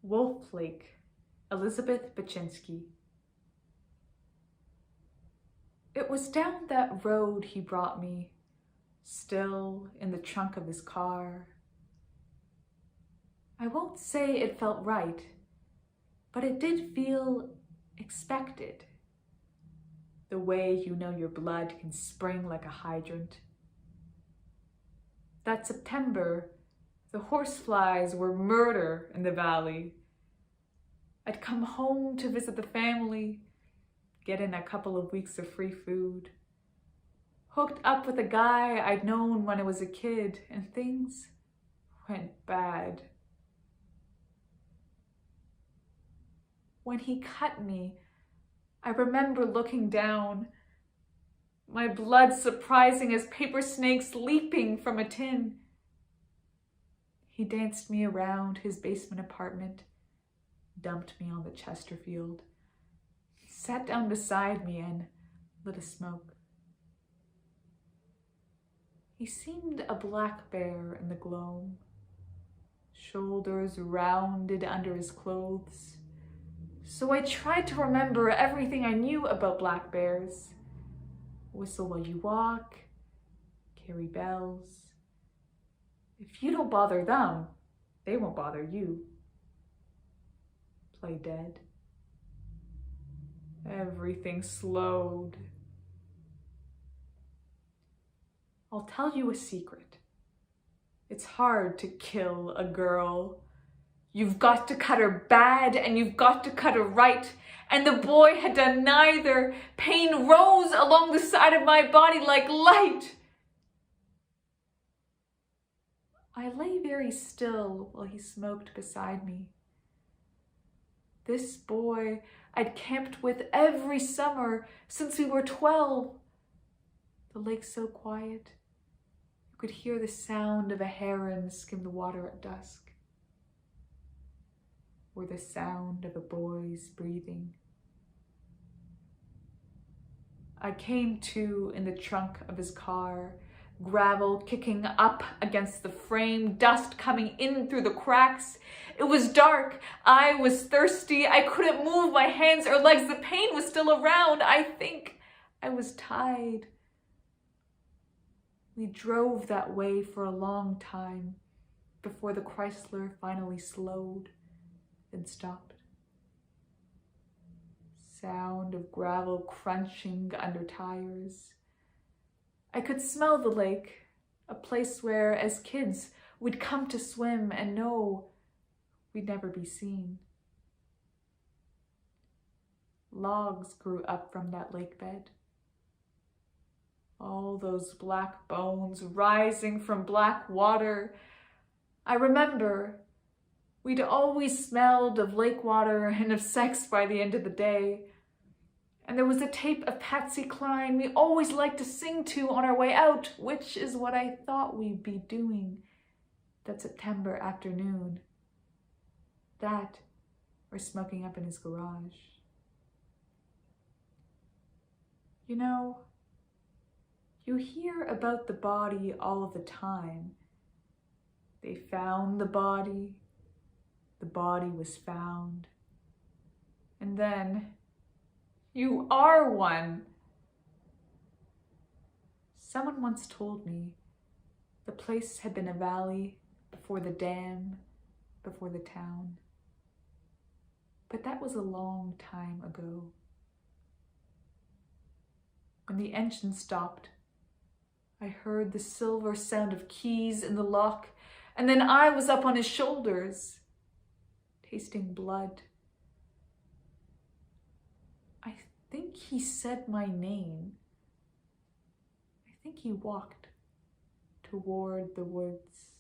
Wolf Lake, Elizabeth Bachinsky. It was down that road he brought me, still in the trunk of his car. I won't say it felt right, but it did feel expected. The way you know your blood can spring like a hydrant. That September, the horseflies were murder in the valley. I'd come home to visit the family, get in a couple of weeks of free food, hooked up with a guy I'd known when I was a kid, and things went bad. When he cut me, I remember looking down, my blood surprising as paper snakes leaping from a tin. He danced me around his basement apartment, dumped me on the Chesterfield, sat down beside me and lit a smoke. He seemed a black bear in the gloam, shoulders rounded under his clothes. So I tried to remember everything I knew about black bears. Whistle while you walk, carry bells. If you don't bother them, they won't bother you. Play dead. Everything slowed. I'll tell you a secret. It's hard to kill a girl. You've got to cut her bad and you've got to cut her right. And the boy had done neither. Pain rose along the side of my body like light. I lay very still while he smoked beside me. This boy I'd camped with every summer since we were 12. The lake so quiet, you could hear the sound of a heron skim the water at dusk, or the sound of a boy's breathing. I came to in the trunk of his car, gravel kicking up against the frame, dust coming in through the cracks. It was dark. I was thirsty. I couldn't move my hands or legs. The pain was still around. I think I was tied. We drove that way for a long time before the Chrysler finally slowed, then stopped. Sound of gravel crunching under tires. I could smell the lake, a place where, as kids, we'd come to swim and know we'd never be seen. Logs grew up from that lake bed. All those black bones rising from black water. I remember we'd always smelled of lake water and of sex by the end of the day. And there was a tape of Patsy Cline we always liked to sing to on our way out, which is what I thought we'd be doing that September afternoon. That, or smoking up in his garage. You know, you hear about the body all of the time. They found the body was found, and then you are one. Someone once told me the place had been a valley before the dam, before the town. But that was a long time ago. When the engine stopped, I heard the silver sound of keys in the lock, and then I was up on his shoulders, tasting blood. I think he said my name. I think he walked toward the woods.